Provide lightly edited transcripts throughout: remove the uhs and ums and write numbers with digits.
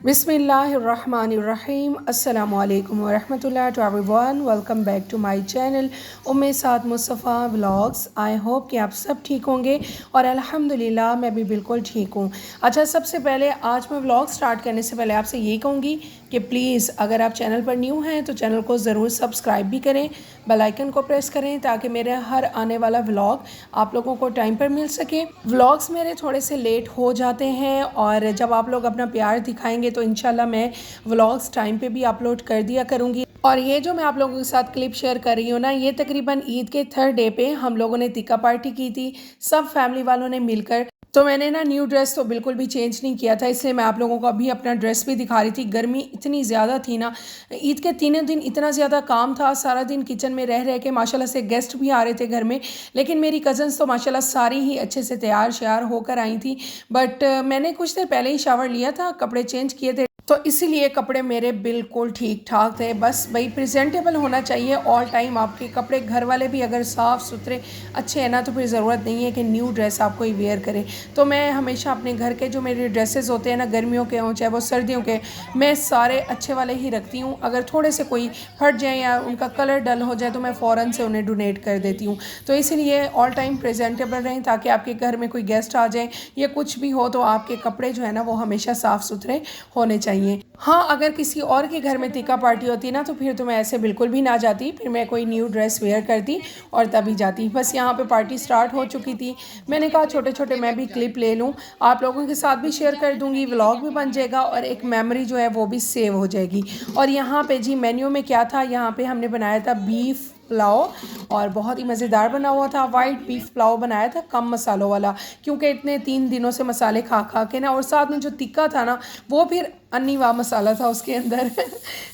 बिस्मिल्लाहिर्रहमानिर्रहीम अस्सलामु अलैकुम वरहमतुल्लाहि to everyone. Welcome back to my channel Umme Saad Mustafa vlogs. I hope कि आप सब ठीक होंगे और अल्हम्दुलिल्लाह मैं भी बिल्कुल ठीक हूँ। अच्छा, सबसे पहले आज मैं व्लॉग स्टार्ट करने से पहले आपसे यही कहूँगी कि प्लीज़ अगर आप चैनल पर न्यू हैं तो चैनल को ज़रूर सब्सक्राइब भी करें, बेल आइकन को प्रेस करें ताकि मेरे हर आने वाला व्लॉग आप लोगों को टाइम पर मिल सके। व्लॉग्स मेरे थोड़े से लेट हो जाते हैं और जब आप लोग अपना प्यार दिखाएंगे तो इंशाल्लाह मैं व्लॉग्स टाइम पे भी अपलोड कर दिया करूँगी। और ये जो मैं आप लोगों के साथ क्लिप शेयर कर रही हूँ ना, ये तकरीबन ईद के थर्ड डे पे हम लोगों ने टिक्का पार्टी की थी, सब फैमिली वालों ने मिलकर। तो मैंने ना न्यू ड्रेस तो बिल्कुल भी चेंज नहीं किया था, इसलिए मैं आप लोगों को अभी अपना ड्रेस भी दिखा रही थी। गर्मी इतनी ज़्यादा थी ना, ईद के तीनों दिन इतना ज़्यादा काम था, सारा दिन किचन में रह रह के माशाल्लाह से गेस्ट भी आ रहे थे घर में। लेकिन मेरी कज़न्स तो माशाल्लाह सारी ही अच्छे से तैयार श्यार होकर आई थी। बट मैंने कुछ देर पहले ही शावर लिया था, कपड़े चेंज किए थे, तो इसीलिए कपड़े मेरे बिल्कुल ठीक ठाक थे। बस भाई प्रेजेंटेबल होना चाहिए ऑल टाइम आपके कपड़े। घर वाले भी अगर साफ़ सुथरे अच्छे हैं ना तो फिर ज़रूरत नहीं है कि न्यू ड्रेस आप कोई वेयर करें। तो मैं हमेशा अपने घर के जो मेरे ड्रेसेस होते हैं ना, गर्मियों के हों चाहे वो सर्दियों के, मैं सारे अच्छे वाले ही रखती हूँ। अगर थोड़े से कोई हट जाए या उनका कलर डल हो जाए तो मैं फ़ौरन से उन्हें डोनेट कर देती हूँ। तो इसीलिए ऑल टाइम प्रेजेंटेबल रहें ताकि आपके घर में कोई गेस्ट आ जाए या कुछ भी हो तो आपके कपड़े जो है ना वो हमेशा साफ़ सुथरे होने चाहिए। हाँ, अगर किसी और के घर में टिक्का पार्टी होती ना तो फिर तो मैं ऐसे बिल्कुल भी ना जाती, फिर मैं कोई न्यू ड्रेस वेयर करती और तभी जाती। बस यहाँ पे पार्टी स्टार्ट हो चुकी थी, मैंने कहा छोटे छोटे मैं भी क्लिप ले लूँ, आप लोगों के साथ भी शेयर कर दूँगी, व्लॉग भी बन जाएगा और एक मेमोरी जो है वो भी सेव हो जाएगी। और यहाँ पे जी मेन्यू में क्या था, यहाँ पे हमने बनाया था बीफ पुलाव और बहुत ही मज़ेदार बना हुआ था। वाइट बीफ पुलाव बनाया था, कम मसालों वाला, क्योंकि इतने 3 दिनों से मसाले खा खा के ना, और साथ में जो टिक्का था ना वो फिर अन्नीवा मसाला था उसके अंदर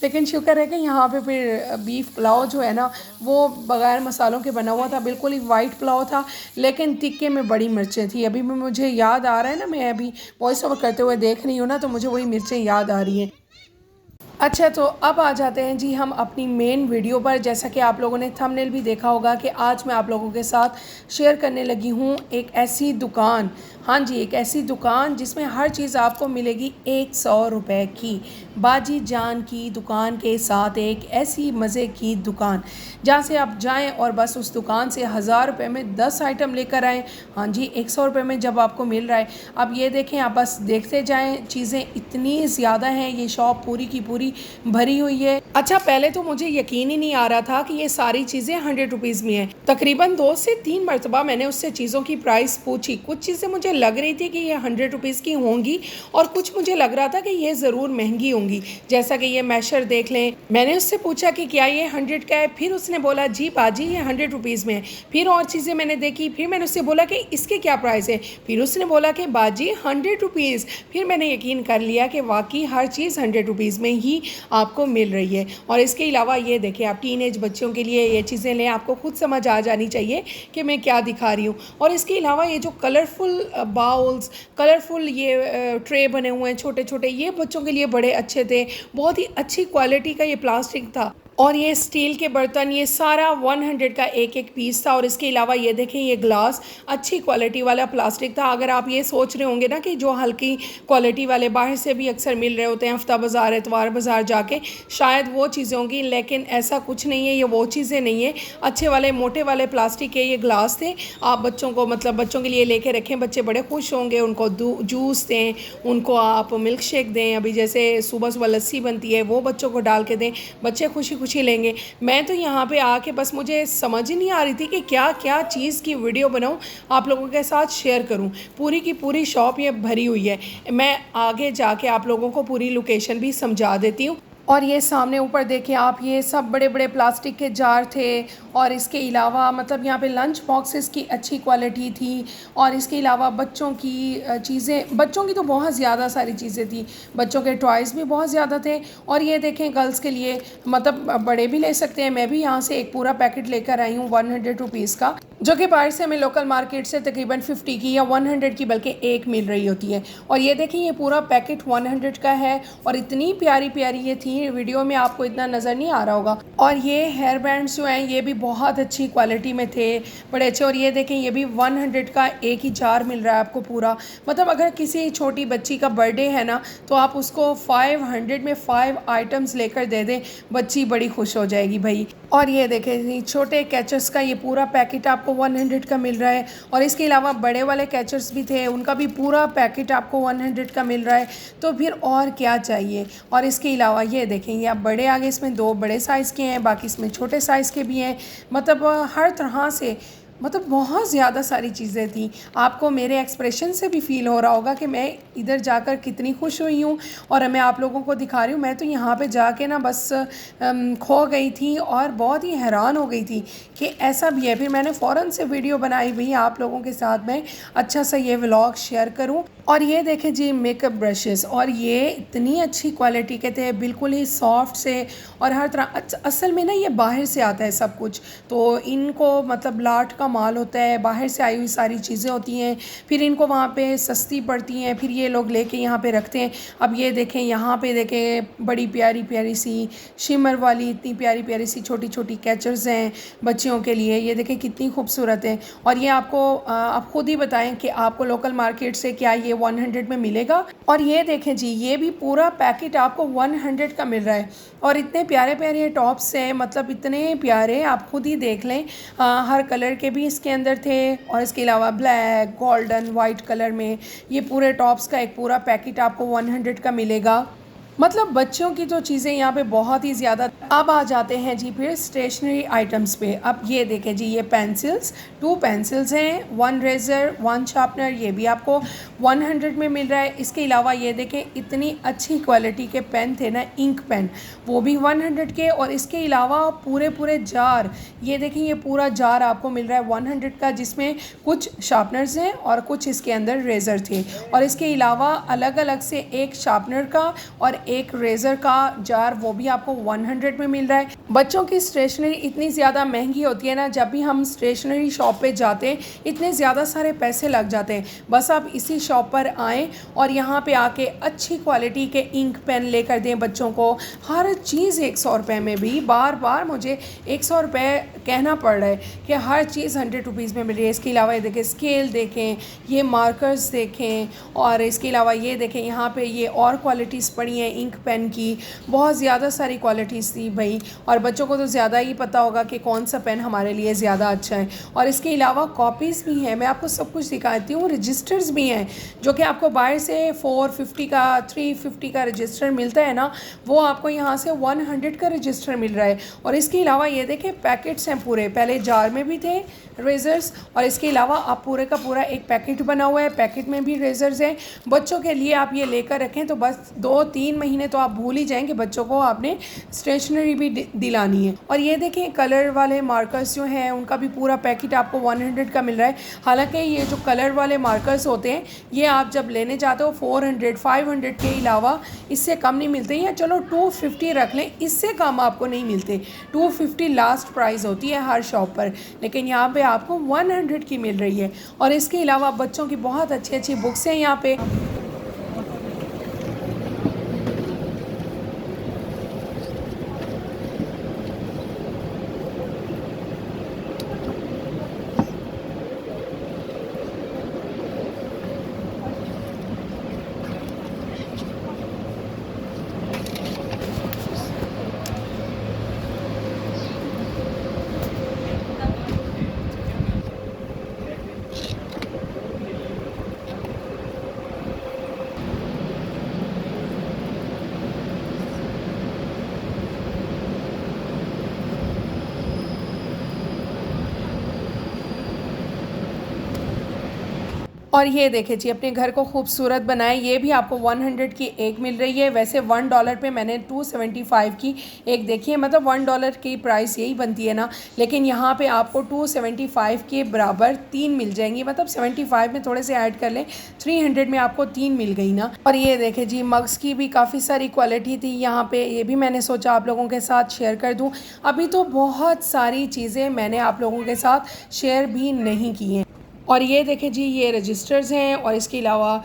लेकिन शुक्र है कि यहाँ पे फिर बीफ पुलाव जो है ना वो बग़ैर मसालों के बना हुआ था, बिल्कुल ही वाइट पुलाव था। लेकिन टिक्के में बड़ी मिर्चें थी, अभी भी मुझे याद आ रहा है ना, मैं अभी वॉइस ओवर करते हुए देख रही हूँ ना तो मुझे वही मिर्चें याद आ रही हैं। अच्छा, तो अब आ जाते हैं जी हम अपनी मेन वीडियो पर। जैसा कि आप लोगों ने थंबनेल भी देखा होगा कि आज मैं आप लोगों के साथ शेयर करने लगी हूँ एक ऐसी दुकान, हाँ जी एक ऐसी दुकान जिसमें हर चीज़ आपको मिलेगी 100 रुपये की। बाजी जान की दुकान के साथ एक ऐसी मज़े की दुकान जहाँ से आप जाएं और बस उस दुकान से 1000 रुपये में 10 आइटम लेकर आएँ। हाँ जी, 100 रुपये में जब आपको मिल रहा है, अब ये देखें, आप बस देखते जाएं, चीज़ें इतनी ज़्यादा हैं, ये शॉप पूरी की पूरी भरी हुई है। अच्छा, पहले तो मुझे यकीन ही नहीं आ रहा था कि ये सारी चीज़ें 100 रुपीज़ में हैं। तकरीबन 2 से 3 मरतबा मैंने उससे चीज़ों की प्राइस पूछी। कुछ चीज़ें मुझे लग रही थी कि ये 100 रुपीज़ की होंगी और कुछ मुझे लग रहा था कि ये ज़रूर महंगी होंगी। जैसा कि ये मैशर देख लें, मैंने उससे पूछा कि क्या ये 100 का है, फिर उसने बोला जी बाजी ये 100 रुपीज़ में है। फिर और चीज़ें मैंने देखी, फिर मैंने उससे बोला कि इसके क्या प्राइस है, फिर उसने बोला कि बाजी 100 रुपीज़। फिर मैंने यकीन कर लिया कि वाकई हर चीज़ 100 रुपीज़ में ही आपको मिल रही है। और इसके अलावा ये देखें, आप टीनेज बच्चों के लिए ये चीज़ें लें, आपको खुद समझ आ जानी चाहिए कि मैं क्या दिखा रही हूँ। और इसके अलावा ये जो कलरफुल बाउल्स, कलरफुल ये ट्रे बने हुए हैं छोटे छोटे, ये बच्चों के लिए बड़े अच्छे थे, बहुत ही अच्छी क्वालिटी का ये प्लास्टिक था। और ये स्टील के बर्तन, ये सारा 100 का एक एक पीस था। और इसके अलावा ये देखें, ये ग्लास अच्छी क्वालिटी वाला प्लास्टिक था। अगर आप ये सोच रहे होंगे ना कि जो हल्की क्वालिटी वाले बाहर से भी अक्सर मिल रहे होते हैं, हफ्ता बाज़ार एतवार बाज़ार जाके, शायद वो चीज़ें होंगी, लेकिन ऐसा कुछ नहीं है, ये वो चीज़ें नहीं है। अच्छे वाले मोटे वाले प्लास्टिक के ये ग्लास थे। आप बच्चों को, मतलब बच्चों के लिए लेके रखें, बच्चे बड़े खुश होंगे। उनको जूस दें, उनको आप मिल्क शेक दें, अभी जैसे सुबह सुबह लस्सी बनती है वो बच्चों को डाल के दें, बच्चे खुशी खुशी लेंगे। मैं तो यहाँ पे आके बस मुझे समझ ही नहीं आ रही थी कि क्या क्या चीज़ की वीडियो बनाऊँ, आप लोगों के साथ शेयर करूँ। पूरी की पूरी शॉप ये भरी हुई है। मैं आगे जाके आप लोगों को पूरी लोकेशन भी समझा देती हूँ। और ये सामने ऊपर देखें आप, ये सब बड़े बड़े प्लास्टिक के जार थे। और इसके अलावा मतलब यहाँ पे लंच बॉक्सेस की अच्छी क्वालिटी थी। और इसके अलावा बच्चों की चीज़ें, बच्चों की तो बहुत ज़्यादा सारी चीज़ें थी, बच्चों के टॉयज़ भी बहुत ज़्यादा थे। और ये देखें गर्ल्स के लिए, मतलब बड़े भी ले सकते हैं, मैं भी यहाँ से एक पूरा पैकेट लेकर आई हूँ 100 रुपीज़ का। जो कि बाहर से हमें लोकल मार्केट से तकरीबन 50 की या 100 की बल्कि एक मिल रही होती है। और ये देखिए ये पूरा पैकेट 100 का है और इतनी प्यारी प्यारी ये थी, वीडियो में आपको इतना नज़र नहीं आ रहा होगा। और ये हेयर बैंड्स जो हैं ये भी बहुत अच्छी क्वालिटी में थे, बड़े अच्छे। और ये देखें ये भी 100 का एक ही जार मिल रहा है आपको पूरा। मतलब अगर किसी छोटी बच्ची का बर्थडे है ना तो आप उसको 500 में 5 आइटम्स लेकर दे दें, बच्ची बड़ी खुश हो जाएगी भाई। और ये देखें छोटे कैचर्स का ये पूरा पैकेट आपको 100 का मिल रहा है। और इसके अलावा बड़े वाले कैचर्स भी थे, उनका भी पूरा पैकेट आपको 100 का मिल रहा है। तो फिर और क्या चाहिए। और इसके अलावा ये देखें ये आप बड़े आगे इसमें 2 बड़े साइज़ के हैं, बाकी इसमें छोटे साइज़ के भी हैं। मतलब हर तरह से मतलब बहुत ज़्यादा सारी चीज़ें थी। आपको मेरे एक्सप्रेशन से भी फ़ील हो रहा होगा कि मैं इधर जाकर कितनी खुश हुई हूँ और मैं आप लोगों को दिखा रही हूँ। मैं तो यहाँ पे जाके ना बस खो गई थी और बहुत ही हैरान हो गई थी कि ऐसा भी है। फिर मैंने फ़ौरन से वीडियो बनाई भई आप लोगों के साथ में अच्छा सा ये व्लॉग शेयर करूँ। और ये देखें जी मेकअप ब्रशेस, और ये इतनी अच्छी क्वालिटी के थे, बिल्कुल ही सॉफ्ट से और हर तरह। असल में ना ये बाहर से आता है सब कुछ, तो इनको मतलब लाट का माल होता है, बाहर से आई हुई सारी चीज़ें होती हैं, फिर इनको वहाँ पे सस्ती पड़ती हैं, फिर ये लोग लेके यहाँ पे रखते हैं। अब ये देखें यहाँ पे देखें बड़ी प्यारी प्यारी सी शिमर वाली इतनी प्यारी प्यारी सी छोटी छोटी कैचर्स हैं बच्चियों के लिए। ये देखें कितनी खूबसूरत है। और ये आपको आप खुद ही बताएं कि आपको लोकल मार्केट से क्या ये 100 में मिलेगा। और ये देखें जी ये भी पूरा पैकेट आपको 100 का मिल रहा है। और इतने प्यारे प्यारे टॉप्स हैं, मतलब इतने प्यारे, आप खुद ही देख लें। हर कलर के भी इसके अंदर थे। और इसके अलावा ब्लैक, गोल्डन, वाइट कलर में ये पूरे टॉप्स का एक पूरा पैकेट आपको 100 का मिलेगा। मतलब बच्चों की तो चीज़ें यहाँ पे बहुत ही ज़्यादा। अब आ जाते हैं जी फिर स्टेशनरी आइटम्स पे। अब ये देखें जी ये पेंसिल्स, 2 पेंसिल्स हैं, 1 रेज़र, 1 शार्पनर, ये भी आपको 100 में मिल रहा है। इसके अलावा ये देखें इतनी अच्छी क्वालिटी के पेन थे ना, इंक पेन, वो भी 100 के। और इसके अलावा पूरे पूरे जार, ये देखें ये पूरा जार आपको मिल रहा है 100 का, जिसमें कुछ शार्पनर्स हैं और कुछ इसके अंदर रेज़र थे। और इसके अलावा अलग अलग से एक शार्पनर का और एक रेज़र का जार, वो भी आपको 100 में मिल रहा है। बच्चों की स्टेशनरी इतनी ज़्यादा महंगी होती है ना, जब भी हम स्टेशनरी शॉप पे जाते हैं इतने ज़्यादा सारे पैसे लग जाते हैं। बस आप इसी शॉप पर आएँ और यहाँ पे आके अच्छी क्वालिटी के इंक पेन लेकर दें बच्चों को। हर चीज़ 100 रुपये में भी, बार बार मुझे 100 रुपये कहना पड़ रहा है कि हर चीज़ 100 रुपीज़ में मिल रही है। इसके अलावा ये देखें स्केल देखें, ये मार्कर्स देखें, और इसके अलावा ये देखें यहाँ पे ये और क्वालिटीज़ पड़ी हैं इंक पेन की, बहुत ज़्यादा सारी क्वालिटीज़ थी भाई। और बच्चों को तो ज़्यादा ही पता होगा कि कौन सा पेन हमारे लिए ज़्यादा अच्छा है। और इसके अलावा कॉपीज़ भी हैं, मैं आपको सब कुछ दिखाती हूँ। रजिस्टर्स भी हैं जो कि आपको बाहर से 450 का 350 का रजिस्टर मिलता है ना, वो आपको यहाँ से 100 का रजिस्टर मिल रहा है। और इसके अलावा ये देखें पैकेट्स हैं पूरे, पहले जार में भी थे रेज़र्स, और इसके अलावा आप पूरे का पूरा एक पैकेट बना हुआ है, पैकेट में भी रेज़र्स हैं। बच्चों के लिए आप ये लेकर रखें तो बस 2-3 महीने तो आप भूल ही जाएंगे बच्चों को आपने स्टेशनरी भी दिलानी है। और ये देखें कलर वाले मार्कर्स जो हैं उनका भी पूरा पैकेट आपको 100 का मिल रहा है। हालांकि ये जो कलर वाले मार्कर्स होते हैं ये आप जब लेने जाते हो 400 500 के अलावा इससे कम नहीं मिलते, या चलो 250 रख लें, इससे कम आपको नहीं मिलते। 250 लास्ट प्राइस होती है हर शॉप पर, लेकिन यहाँ पे आपको 100 की मिल रही है। और इसके अलावा बच्चों की बहुत अच्छी अच्छी बुक्स हैं यहाँ पे। और ये देखिए जी, अपने घर को खूबसूरत बनाए। ये भी आपको 100 की एक मिल रही है। वैसे $1 पे मैंने 275 की एक देखी है, मतलब $1 की प्राइस यही बनती है ना, लेकिन यहाँ पे आपको 275 के बराबर 3 मिल जाएंगी। मतलब 75 में थोड़े से ऐड कर लें, 300 में आपको 3 मिल गई ना। और ये देखें जी, मग्स की भी काफ़ी सारी क्वालिटी थी यहाँ पे, ये भी मैंने सोचा आप लोगों के साथ शेयर कर दूँ। अभी तो बहुत सारी चीज़ें मैंने आप लोगों के साथ शेयर भी नहीं की हैं। और ये देखें जी, ये रजिस्टर्स हैं और इसके अलावा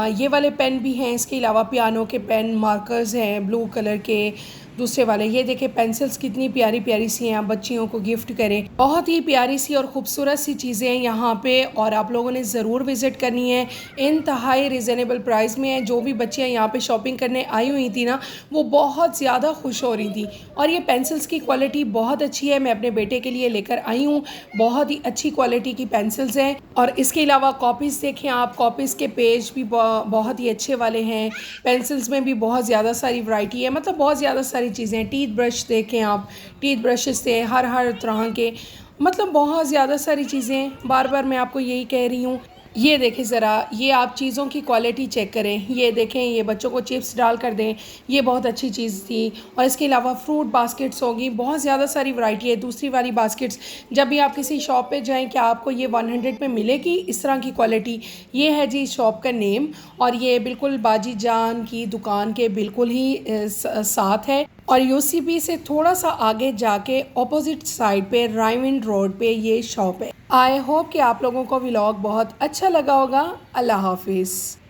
ये वाले पेन भी हैं। इसके अलावा पियानो के पेन, मार्कर्स हैं ब्लू कलर के। दूसरे वाले ये देखें, पेंसिल्स कितनी प्यारी प्यारी सी हैं, आप बच्चियों को गिफ्ट करें। बहुत ही प्यारी सी और ख़ूबसूरत सी चीज़ें हैं यहाँ पे, और आप लोगों ने ज़रूर विज़िट करनी है। इंतहाई रिजनेबल प्राइस में है। जो भी बच्चियाँ यहाँ पे शॉपिंग करने आई हुई थी ना, वो बहुत ज़्यादा खुश हो रही थी। और ये पेंसिल्स की क्वालिटी बहुत अच्छी है, मैं अपने बेटे के लिए लेकर आई हूँ। बहुत ही अच्छी क्वालिटी की पेंसिल्स हैं। और इसके अलावा कॉपीज़ देखें आप, कॉपीज़ के पेज भी बहुत ही अच्छे वाले हैं। पेंसिल्स में भी बहुत ज़्यादा सारी वैरायटी है, मतलब बहुत ज़्यादा सारी चीज़ें। टीथ ब्रश देखें आप, टीथ ब्रशेस से हर तरह के, मतलब बहुत ज़्यादा सारी चीज़ें। बार बार मैं आपको यही कह रही हूँ। ये देखें ज़रा, ये आप चीज़ों की क्वालिटी चेक करें। ये देखें, ये बच्चों को चिप्स डाल कर दें, ये बहुत अच्छी चीज़ थी। और इसके अलावा फ्रूट बास्केट्स होगी, बहुत ज़्यादा सारी वैरायटी है। दूसरी वाली बास्केट्स, जब भी आप किसी शॉप पे जाएं, क्या आपको ये 100 में मिलेगी इस तरह की क्वालिटी। ये है जी शॉप का नेम, और ये बिल्कुल बाजी जान की दुकान के बिल्कुल ही साथ है। और यूसीपी से थोड़ा सा आगे जाके ऑपोजिट साइड पे राइविंड रोड पे ये शॉप है। आई होप कि आप लोगों को व्लॉग बहुत अच्छा लगा होगा। अल्लाह हाफिज़।